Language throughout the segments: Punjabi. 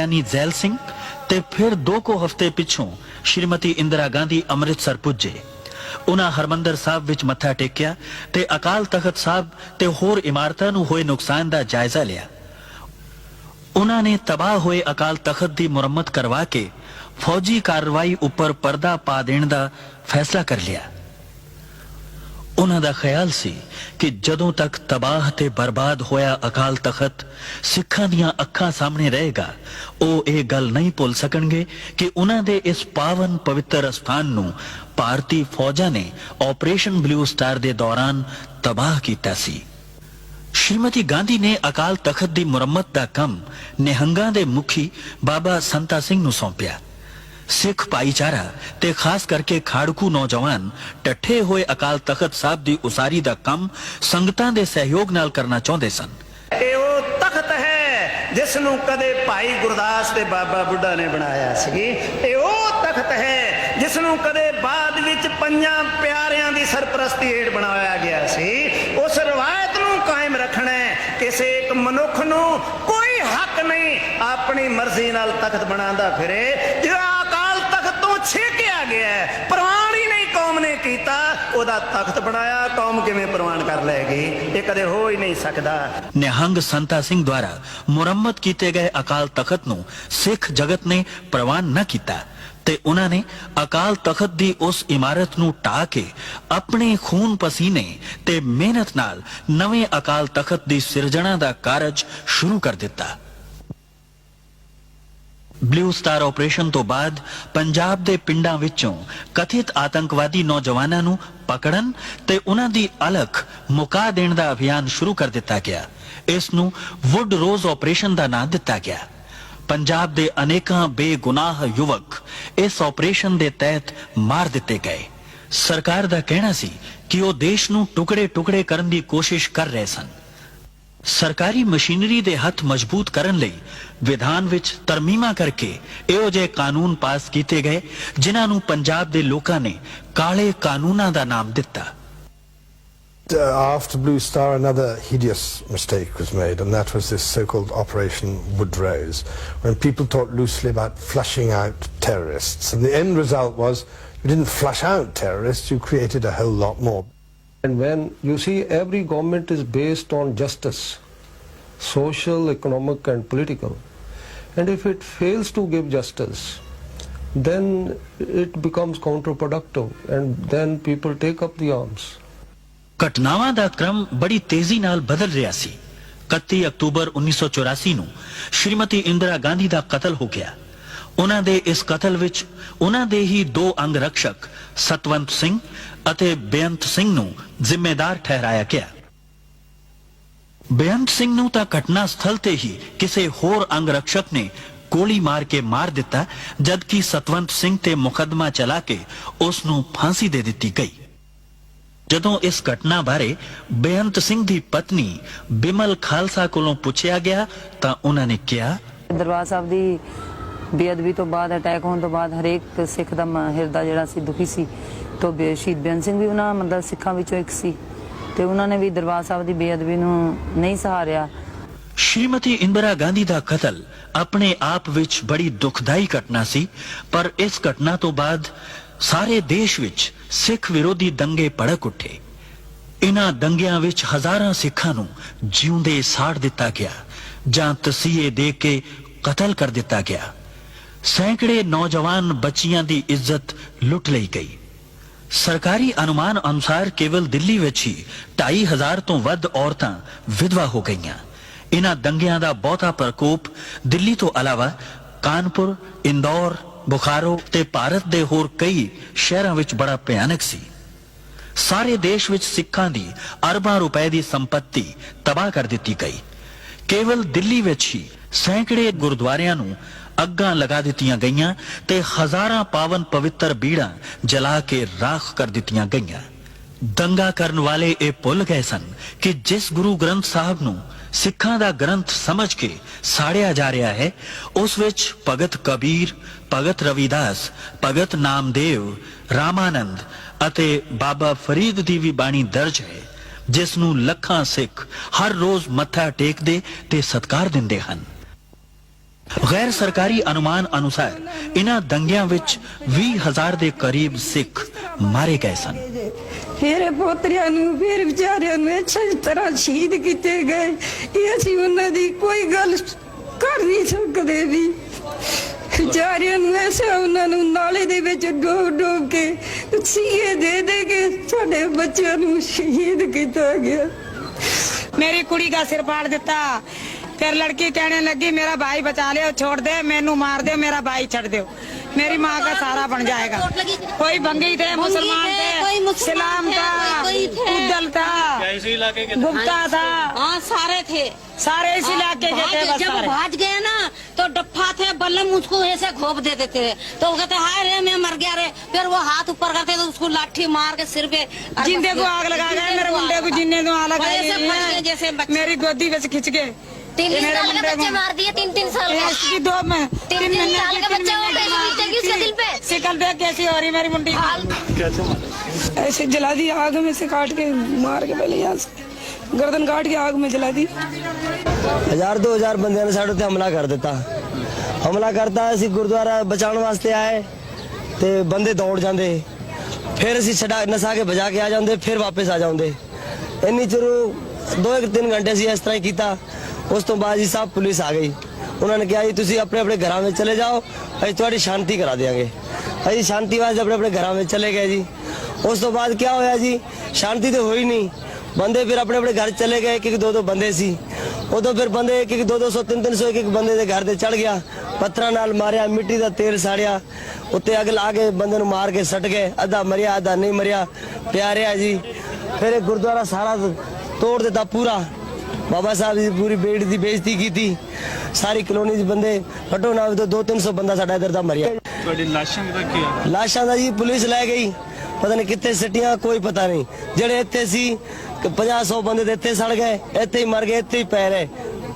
ਗਿਆਨੀ ਜ਼ੈਲ ਸਿੰਘ ਤੇ ਫਿਰ 2 ਹਫ਼ਤੇ ਪਿੱਛੋਂ ਸ਼੍ਰੀਮਤੀ ਇੰਦਰਾ ਗਾਂਧੀ ਅੰਮ੍ਰਿਤਸਰ ਪੁੱਜੇ। ਉਹਨਾਂ ਹਰਮੰਦਰ ਸਾਹਿਬ ਵਿੱਚ ਮੱਥਾ ਟੇਕਿਆ ਤੇ ਅਕਾਲ ਤਖਤ ਸਾਹਿਬ ਤੇ ਹੋਰ ਇਮਾਰਤਾਂ ਨੂੰ ਹੋਏ ਨੁਕਸਾਨ ਦਾ ਜਾਇਜ਼ਾ ਲਿਆ। ਉਹਨਾਂ ਨੇ ਤਬਾਹ ਹੋਏ ਅਕਾਲ ਤਖਤ ਦੀ ਮੁਰੰਮਤ ਕਰਵਾ ਕੇ ਫੌਜੀ ਕਾਰਵਾਈ ਉੱਪਰ ਪਰਦਾ ਪਾ ਦੇਣ ਦਾ ਫੈਸਲਾ ਕਰ ਲਿਆ। ਉਹਨਾਂ ਦਾ ਖਿਆਲ ਸੀ ਕਿ ਜਦੋਂ ਤੱਕ ਤਬਾਹ ਤੇ ਬਰਬਾਦ ਹੋਇਆ ਅਕਾਲ ਤਖਤ ਸਿੱਖਾਂ ਦੀਆਂ ਅੱਖਾਂ ਸਾਹਮਣੇ ਰਹੇਗਾ, ਉਹ ਇਹ ਗੱਲ ਨਹੀਂ ਭੁੱਲ ਸਕਣਗੇ ਕਿ ਉਹਨਾਂ ਦੇ ਇਸ ਪਾਵਨ ਪਵਿੱਤਰ ਅਸਥਾਨ ਨੂੰ ਭਾਰਤੀ ਫੌਜਾਂ ਨੇ ਆਪਰੇਸ਼ਨ ਬਲੂ ਸਟਾਰ ਦੇ ਦੌਰਾਨ ਤਬਾਹ ਕੀਤਾ ਸੀ। ਸ਼੍ਰੀਮਤੀ ਗਾਂਧੀ ਨੇ ਅਕਾਲ ਤਖਤ ਦੀ ਮੁਰੰਮਤ ਦਾ ਕੰਮ ਨਿਹੰਗਾਂ ਦੇ ਮੁਖੀ ਬਾਬਾ ਸੰਤਾ ਸਿੰਘ ਨੂੰ ਸੌਂਪਿਆ। ਸਿੱਖ ਭਾਈਚਾਰਾ ਤੇ ਖਾਸ ਕਰਕੇ ਖਾੜਕੂ ਨੌਜਵਾਨ ਟੱਠੇ ਹੋਏ ਅਕਾਲ ਤਖਤ ਸਾਹਿਬ ਦੀ ਉਸਾਰੀ ਦਾ ਕੰਮ ਸੰਗਤਾਂ ਦੇ ਸਹਿਯੋਗ ਨਾਲ ਕਰਨਾ ਚਾਹੁੰਦੇ ਸਨ। ਇਹ ਉਹ ਤਖਤ ਹੈ ਜਿਸ ਨੂੰ ਕਦੇ ਭਾਈ ਗੁਰਦਾਸ ਤੇ ਬਾਬਾ ਬੁੱਢਾ ਨੇ ਬਣਾਇਆ ਸੀ। ਇਹ ਉਹ ਤਖਤ ਹੈ ਜਿਸ ਨੂੰ ਕਦੇ ਬਾਅਦ ਵਿੱਚ 5 ਪਿਆਰਿਆਂ ਦੀ ਸਰਪ੍ਰਸਤੀ ਹੇਠ ਬਣਾਇਆ ਗਿਆ ਸੀ। ਉਸ ਰਵਾਇਤ ਨੂੰ ਕਾਇਮ ਰੱਖਣਾ ਹੈ। ਕਿਸੇ ਇੱਕ ਮਨੁੱਖ ਨੂੰ ਕੋਈ ਹੱਕ ਨਹੀਂ ਆਪਣੀ ਮਰਜ਼ੀ ਨਾਲ ਤਖਤ ਬਣਾਉਂਦਾ ਫਿਰੇ। ਜਿਹੜਾ ਅਕਾਲ ਤਖਤ ਤੋਂ ਛੇਕਿਆ ਗਿਆ, ਪ੍ਰਵਾਨ ਹੀ ਨਹੀਂ ਕੌਮ ਨੇ ਕੀਤਾ, ਉਹਦਾ ਤਖਤ ਬਣਾਇਆ, ਕੌਮ ਕਿਵੇਂ ਪ੍ਰਵਾਨ ਕਰ ਲਏਗੀ? ਇਹ ਕਦੇ ਹੋ ਹੀ ਨਹੀਂ ਸਕਦਾ। ਨਿਹੰਗ ਸੰਤਾ ਸਿੰਘ ਦੁਆਰਾ ਮੁਰੰਮਤ ਕੀਤੇ ਗਏ ਅਕਾਲ ਤਖਤ ਨੂੰ ਸਿੱਖ ਜਗਤ ਨੇ ਪ੍ਰਵਾਨ ਨਾ ਕੀਤਾ ਤੇ ਉਹਨਾਂ ਨੇ ਅਕਾਲ ਤਖਤ ਦੀ ਉਸ ਇਮਾਰਤ ਨੂੰ ਢਾਹ ਕੇ ਆਪਣੇ ਖੂਨ ਪਸੀਨੇ ਤੇ ਮਿਹਨਤ ਨਾਲ ਨਵੇਂ ਅਕਾਲ ਤਖਤ ਦੀ ਸਿਰਜਣਾ ਦਾ ਕਾਰਜ ਸ਼ੁਰੂ ਕਰ ਦਿੱਤਾ। ਬਲੂ ਸਟਾਰ ਆਪਰੇਸ਼ਨ ਤੋਂ ਬਾਅਦ ਪੰਜਾਬ ਦੇ ਪਿੰਡਾਂ ਵਿੱਚੋਂ ਕਥਿਤ ਆਤੰਕਵਾਦੀ ਨੌਜਵਾਨਾਂ ਨੂੰ ਪਕੜਨ ਤੇ ਉਹਨਾਂ ਦੀ ਅਲਖ ਮੁਕਾ ਦੇਣ ਦਾ ਅਭਿਆਨ ਸ਼ੁਰੂ ਕਰ ਦਿੱਤਾ ਗਿਆ। ਇਸ ਨੂੰ ਵੁੱਡ ਰੋਜ਼ ਆਪਰੇਸ਼ਨ ਦਾ ਨਾਂ ਦਿੱਤਾ ਗਿਆ। ਪੰਜਾਬ ਦੇ ਅਨੇਕਾਂ ਬੇਗੁਨਾਹ ਯੁਵਕ ਇਸ ਆਪਰੇਸ਼ਨ ਦੇ ਤਹਿਤ ਮਾਰ ਦਿੱਤੇ ਗਏ। ਸਰਕਾਰ ਦਾ ਕਹਿਣਾ ਸੀ ਕਿ ਉਹ ਦੇਸ਼ ਨੂੰ ਟੁਕੜੇ-ਟੁਕੜੇ ਕਰਨ ਦੀ ਕੋਸ਼ਿਸ਼ ਕਰ ਰਹੇ ਸਨ। ਸਰਕਾਰੀ ਮਸ਼ੀਨਰੀ ਦੇ ਹੱਥ ਮਜ਼ਬੂਤ ਕਰਨ ਲਈ ਵਿਧਾਨ ਵਿੱਚ ਤਰਮੀਮਾਂ ਕਰਕੇ ਇਹੋ ਜਿਹੇ ਕਾਨੂੰਨ ਪਾਸ ਕੀਤੇ ਗਏ ਜਿਨ੍ਹਾਂ ਨੂੰ ਪੰਜਾਬ ਦੇ ਲੋਕਾਂ ਨੇ ਕਾਲੇ ਕਾਨੂੰਨਾਂ ਦਾ ਨਾਮ ਦਿੱਤਾ। After Blue Star, another hideous mistake was made, and that was this so-called Operation Wood Rose, when people talked loosely about flushing out terrorists. And the end result was you didn't flush out terrorists, you created a whole lot more. And when you see every government is based on justice, social, economic and political, and if it fails to give justice, then it becomes counterproductive and then people take up the arms. ਘਟਨਾਵਾਂ ਦਾ ਕ੍ਰਮ ਬੜੀ ਤੇਜ਼ੀ ਨਾਲ ਬਦਲ ਰਿਹਾ ਸੀ। 31 ਅਕਤੂਬਰ 1984 ਨੂੰ ਸ਼੍ਰੀਮਤੀ ਇੰਦਰਾ ਗਾਂਧੀ ਦਾ ਕਤਲ ਹੋ ਗਿਆ। ਉਹਨਾਂ ਦੇ ਇਸ ਕਤਲ ਵਿੱਚ ਉਹਨਾਂ ਦੇ ਹੀ 2 ਅੰਗ ਰਕਸ਼ਕ ਸਤਵੰਤ ਸਿੰਘ ਅਤੇ ਬੇਅੰਤ ਸਿੰਘ ਨੂੰ ਜ਼ਿੰਮੇਦਾਰ ਠਹਿਰਾਇਆ ਗਿਆ। ਬੇਅੰਤ ਸਿੰਘ ਨੂੰ ਤਾਂ ਘਟਨਾ ਸਥਲ ਤੇ ਹੀ ਕਿਸੇ ਹੋਰ ਅੰਗ ਰਕਸ਼ਕ ਨੇ ਗੋਲੀ ਮਾਰ ਕੇ ਮਾਰ ਦਿੱਤਾ, ਜਦਕਿ ਸਤਵੰਤ ਸਿੰਘ ਤੇ ਮੁਕੱਦਮਾ ਚਲਾ ਕੇ ਉਸ ਨੂੰ ਫਾਂਸੀ ਦੇ ਦਿੱਤੀ ਗਈ। ਜਦੋਂ ਇਸ ਘਟਨਾ ਬਾਰੇ ਬੇਅੰਤ ਸਿੰਘ ਦੀ ਪਤਨੀ ਬਿਮਲ ਖਾਲਸਾ ਕੋਲੋਂ ਪੁੱਛਿਆ ਗਿਆ ਤਾਂ ਉਹਨਾਂ ਨੇ ਕਿਹਾ, ਦਰਬਾਰ ਸਾਹਿਬ ਦੀ ਬੇਅਦਬੀ ਤੋਂ ਬਾਅਦ, ਅਟੈਕ ਹੋਣ ਤੋਂ ਬਾਅਦ ਹਰੇਕ ਸਿੱਖ ਦਾ ਹਿਰਦਾ ਜਿਹੜਾ ਸੀ ਦੁਖੀ ਸੀ। ਤੋਂ ਸ਼ਹੀਦ ਬੇਅੰਤ ਸਿੰਘ ਵੀ ਉਹਨਾਂ ਮਤਲਬ ਸਿੱਖਾਂ ਵਿੱਚੋਂ ਇੱਕ ਸੀ ਤੇ ਉਹਨਾਂ ਨੇ ਵੀ ਦਰਬਾਰ ਸਾਹਿਬ ਦੀ ਬੇਅਦਬੀ ਨੂੰ ਨਹੀਂ ਸਹਾਰਿਆ। ਸ਼੍ਰੀਮਤੀ ਇੰਦਰਾ ਗਾਂਧੀ ਦਾ ਕਤਲ ਆਪਣੇ ਆਪ ਵਿੱਚ ਬੜੀ ਦੁਖਦਾਈ ਘਟਨਾ ਸੀ, ਪਰ ਇਸ ਘਟਨਾ ਤੋਂ ਬਾਅਦ ਸਾਰੇ ਦੇਸ਼ ਵਿੱਚ ਸਿੱਖ ਵਿਰੋਧੀ ਦੰਗੇ ਭੜਕ ਉੱਠੇ। ਇਹਨਾਂ ਦੰਗਿਆਂ ਵਿੱਚ ਹਜ਼ਾਰਾਂ ਸਿੱਖਾਂ ਨੂੰ ਜਿਉਂਦੇ ਸਾੜ ਦਿੱਤਾ ਗਿਆ ਜਾਂ ਤਸੀਹੇ ਦੇ ਕੇ ਕਤਲ ਕਰ ਦਿੱਤਾ ਗਿਆ। ਸੈਂਕੜੇ ਨੌਜਵਾਨ ਬੱਚੀਆਂ ਦੀ ਇੱਜ਼ਤ ਲੁੱਟ ਲਈ ਗਈ। ਸਰਕਾਰੀ ਅਨੁਮਾਨ ਅਨੁਸਾਰ ਕੇਵਲ ਦਿੱਲੀ ਵਿੱਚ ਹੀ 2,500 ਤੋਂ ਵੱਧ ਔਰਤਾਂ ਵਿਧਵਾ ਹੋ ਗਈਆਂ। ਇਹਨਾਂ ਦੰਗਿਆਂ ਦਾ ਬਹੁਤਾ ਪ੍ਰਕੋਪ ਦਿੱਲੀ ਤੋਂ ਇਲਾਵਾ ਕਾਨਪੁਰ, ਇੰਦੌਰ, ਬੁਖਾਰੋ ਤੇ ਭਾਰਤ ਦੇ ਹੋਰ ਕਈ ਸ਼ਹਿਰਾਂ ਵਿੱਚ ਬੜਾ ਭਿਆਨਕ ਸੀ। ਸਾਰੇ ਦੇਸ਼ ਵਿੱਚ ਸਿੱਖਾਂ ਦੀ ਅਰਬਾਂ ਰੁਪਏ ਦੀ ਸੰਪत्ति ਤਬਾਹ ਕਰ ਦਿੱਤੀ ਗਈ। ਕੇਵਲ ਦਿੱਲੀ ਵਿੱਚ ਹੀ ਸੈਂਕੜੇ ਗੁਰਦੁਆਰਿਆਂ ਨੂੰ ਅੱਗਾਂ ਲਗਾ ਦਿੱਤੀਆਂ ਗਈਆਂ ਤੇ ਹਜ਼ਾਰਾਂ ਪਾਵਨ ਪਵਿੱਤਰ ਬੀੜਾਂ ਜਲਾ ਕੇ ਰਾਖ ਕਰ ਦਿੱਤੀਆਂ ਗਈਆਂ। ਦੰਗਾ ਕਰਨ ਵਾਲੇ ਇਹ ਭੁੱਲ ਗਏ ਸਨ ਕਿ ਜਿਸ ਗੁਰੂ ਗ੍ਰੰਥ ਸਾਹਿਬ ਨੂੰ ਸਿੱਖਾਂ ਦਾ ਗ੍ਰੰਥ ਸਮਝ ਕੇ ਸਾੜਿਆ ਜਾ ਰਿਹਾ ਹੈ, ਉਸ ਵਿੱਚ ਭਗਤ ਕਬੀਰ, ਭਗਤ ਰਵਿਦਾਸ, ਭਗਤ ਨਾਮਦੇਵ, ਰਾਮਾਨੰਦ ਅਤੇ ਬਾਬਾ ਫਰੀਦ ਦੀ ਵੀ ਬਾਣੀ ਦਰਜ ਹੈ, ਜਿਸ ਨੂੰ ਲੱਖਾਂ ਸਿੱਖ ਹਰ ਰੋਜ਼ ਮੱਥਾ ਟੇਕਦੇ ਤੇ ਸਤਿਕਾਰ ਦਿੰਦੇ ਹਨ। ਗੈਰ ਸਰਕਾਰੀ ਅਨੁਮਾਨ ਅਨੁਸਾਰ ਇਨ੍ਹਾਂ ਦੰਗਿਆਂ ਵਿੱਚ 20,000 ਦੇ ਕਰੀਬ ਸਿੱਖ ਮਾਰੇ ਗਏ ਸਨ। ਮੇਰੇ ਪੋਤਰਿਆਂ ਨੂੰ ਫਿਰ ਵਿਚਾਰਿਆਂ ਨੂੰ ਇਸ ਤਰ੍ਹਾਂ ਸ਼ਹੀਦ ਕੀਤੇ ਗਏ ਇਹ ਅਸੀਂ ਉਹਨਾਂ ਦੀ ਕੋਈ ਗੱਲ ਕਰ ਨਹੀਂ ਸਕਦੇ ਵੀ ਵਿਚਾਰਿਆਂ ਨੂੰ ਐਸਾ ਉਹਨਾਂ ਨੂੰ ਨਾਲੇ ਦੇ ਵਿੱਚ ਡੋਬ ਕੇ ਸੀਏ ਦੇ ਕੇ ਸਾਡੇ ਬੱਚਿਆਂ ਨੂੰ ਸ਼ਹੀਦ ਕੀਤਾ ਗਿਆ। मेरी कुड़ी का सिर फाड़ देता, फिर लड़की कहने लगी मेरा भाई बचा ले, छोड़ दे, मैनू मार दे, मेरा भाई छड़ दो, मेरी माँ का सहारा बन जाएगा। कोई बंगी थे, मुसलमान थे, इस्लाम था, उद्दल था, गुप्ता था, हाँ सारे थे, सारे इस इलाके के थे। बस जब सारे भाज गए ना तो डप्पा थे बल्लम उसको ऐसे घोप देते थे तो वो कहते हाय रे मैं मर गया रे, फिर वो हाथ ऊपर करते तो उसको लाठी मार के सिर पे जिंदे को आग लगा गए, मेरे मुंडे को जिन्ने को आग लगा ऐसे फंस गए जैसे बच्चे। मेरी गोदी में से खिंच के 3 साल के बच्चे मार दिए, 3 साल का, इसकी 2 में 3 साल का बच्चा वो कैसे बीतेगी उसके दिल पे। शिकल देख कैसी हो रही मेरी मुंडी ऐसे जला दी आग में से काट के मार के पहले यहाँ से गर्दन काट के आग में जला दी। 1000-2000 ਬੰਦਿਆਂ ਨੇ ਸਾਡੇ ਉੱਤੇ ਹਮਲਾ ਕਰ ਦਿੱਤਾ। ਹਮਲਾ ਕਰਤਾ, ਅਸੀਂ ਗੁਰਦੁਆਰਾ ਬਚਾਉਣ ਵਾਸਤੇ ਆਏ ਤੇ ਬੰਦੇ ਦੌੜ ਜਾਂਦੇ, ਫਿਰ ਅਸੀਂ ਛਡਾ ਨਸਾ ਕੇ ਭਜਾ ਕੇ ਆ ਜਾਂਦੇ, ਫਿਰ ਵਾਪਸ ਆ ਜਾਂਦੇ। ਇੰਨੀ ਚਿਰ 2-3 ਘੰਟੇ ਅਸੀਂ ਇਸ ਤਰ੍ਹਾਂ ਹੀ ਕੀਤਾ। ਉਸ ਤੋਂ ਬਾਅਦ ਜੀ ਸਾਹਿਬ ਪੁਲਿਸ ਆ ਗਈ, ਉਹਨਾਂ ਨੇ ਕਿਹਾ ਜੀ ਤੁਸੀਂ ਆਪਣੇ ਆਪਣੇ ਘਰਾਂ ਵਿੱਚ ਚਲੇ ਜਾਓ, ਅਸੀਂ ਤੁਹਾਡੀ ਸ਼ਾਂਤੀ ਕਰਾ ਦਿਆਂਗੇ। ਅਸੀਂ ਸ਼ਾਂਤੀ ਵਾਸਤੇ ਆਪਣੇ ਆਪਣੇ ਘਰਾਂ ਵਿੱਚ ਚਲੇ ਗਏ ਜੀ। ਉਸ ਤੋਂ ਬਾਅਦ ਕੀ ਹੋਇਆ ਜੀ, ਸ਼ਾਂਤੀ ਤਾਂ ਹੋਈ ਨਹੀਂ, ਬੰਦੇ ਫਿਰ ਆਪਣੇ ਆਪਣੇ ਘਰ ਚਲੇ ਗਏ, ਇੱਕ 2-2 ਬੰਦੇ ਸੀ। ਉਦੋਂ ਫਿਰ ਬੰਦੇ ਇੱਕ 200 300 ਇੱਕ ਬੰਦੇ ਦੇ ਘਰ ਤੇ ਚੜ ਗਿਆ, ਪੱਥਰਾਂ ਨਾਲ ਮਾਰਿਆ, ਮਿੱਟੀ ਦਾ ਤੇਲ ਸਾੜਿਆ, ਉੱਤੇ ਅੱਗ ਲਾ ਕੇ ਬੰਦੇ ਨੂੰ ਮਾਰ ਕੇ ਸੱਟ ਗਏ। ਅੱਧਾ ਮਰਿਆ ਅੱਧਾ ਨਹੀਂ ਮਰਿਆ, ਪਿਆ ਰਿਹਾ ਜੀ। ਫਿਰ ਇਹ ਗੁਰਦੁਆਰਾ ਸਾਰਾ ਤੋੜ ਦਿੱਤਾ ਪੂਰਾ। ਬਾਬਾ ਸਾਹਿਬ ਦੀ ਪੂਰੀ ਬੇੜੀ ਦੀ ਬੇਇੱਜ਼ਤੀ ਕੀਤੀ। ਸਾਰੀ ਕਲੋਨੀ ਦੇ ਬੰਦੇ ਘੱਟੋ ਨਾ 200-300 ਬੰਦਾ ਸਾਡਾ ਇੱਧਰ ਦਾ ਮਰਿਆ। ਤੁਹਾਡੀ ਲਾਸ਼ਾਂ ਦਾ ਕੀ ਹਾਲ? ਲਾਸ਼ਾਂ ਦਾ ਜੀ ਪੁਲਿਸ ਲੈ ਗਈ, ਪਤਾ ਨਹੀਂ ਕਿੱਥੇ ਸਿੱਟੀਆਂ, ਕੋਈ ਪਤਾ ਨਹੀਂ। ਜਿਹੜੇ ਇੱਥੇ ਸੀ 50-100 ਬੰਦੇ ਤੇ ਇੱਥੇ ਸੜ ਗਏ, ਇੱਥੇ ਹੀ ਮਰ ਗਏ, ਇੱਥੇ ਹੀ ਪੈ ਰਹੇ।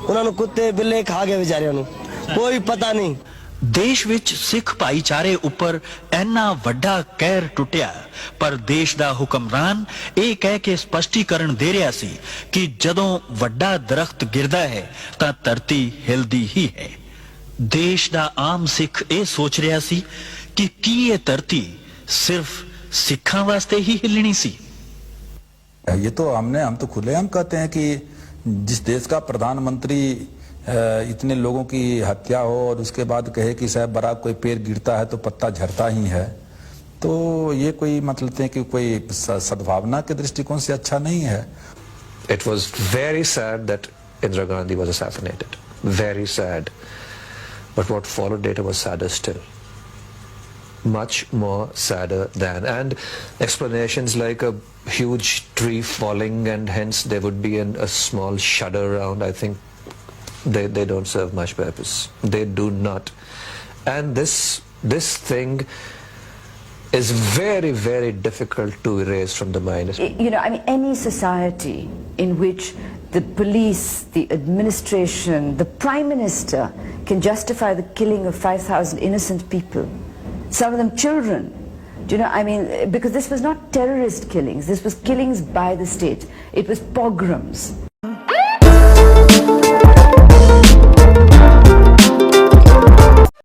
ਉਹਨਾਂ ਨੂੰ ਕੁੱਤੇ ਬਿੱਲੇ ਖਾ ਗਏ ਵਿਚਾਰਿਆਂ ਨੂੰ, ਕੋਈ ਪਤਾ ਨਹੀਂ। ਦੇਸ਼ ਵਿੱਚ ਸਿੱਖ ਭਾਈਚਾਰੇ ਉੱਪਰ ਇੰਨਾ ਵੱਡਾ ਕਹਿਰ ਟੁੱਟਿਆ, ਪਰ ਦੇਸ਼ ਦਾ ਹੁਕਮਰਾਨ ਇਹ ਕਹਿ ਕੇ ਸਪਸ਼ਟੀਕਰਨ ਦੇ ਰਿਹਾ ਸੀ ਕਿ ਜਦੋਂ ਵੱਡਾ ਦਰਖਤ ਗਿਰਦਾ ਹੈ ਤਾਂ ਧਰਤੀ ਹਿਲਦੀ ਹੀ ਹੈ। ਦੇਸ਼ ਦਾ ਆਮ ਸਿੱਖ ਇਹ ਸੋਚ ਰਿਹਾ ਸੀ ਕਿ ਕੀ ਇਹ ਧਰਤੀ ਸਿਰਫ ਸਿੱਖਾਂ ਵਾਸਤੇ ਹੀ ਹਿੱਲਣੀ ਸੀ। ये तो हम तो खुलेआम कहते हैं कि जिस देश का प्रधानमंत्री इतने लोगों की हत्या हो और उसके बाद कहे कि साहब बड़ा कोई पेड़ गिरता है तो पत्ता झड़ता ही है, तो ये कोई मतलब है कि कोई सद्भावना के दृष्टिकोण से अच्छा नहीं है। It was very sad that Indira Gandhi was assassinated. Very sad. But what followed later was sadder still. Much more sadder than. And explanations like a huge tree falling and hence there would be a small shudder around, I think they don't serve much purpose. They do not. And this thing is very, very difficult to erase from the mind. You know, I mean, any society in which the police, the administration, the Prime Minister can justify the killing of 5,000 innocent people, some of them children, do you know, I mean, because this was not terrorist killings, this was killings by the state, it was pogroms.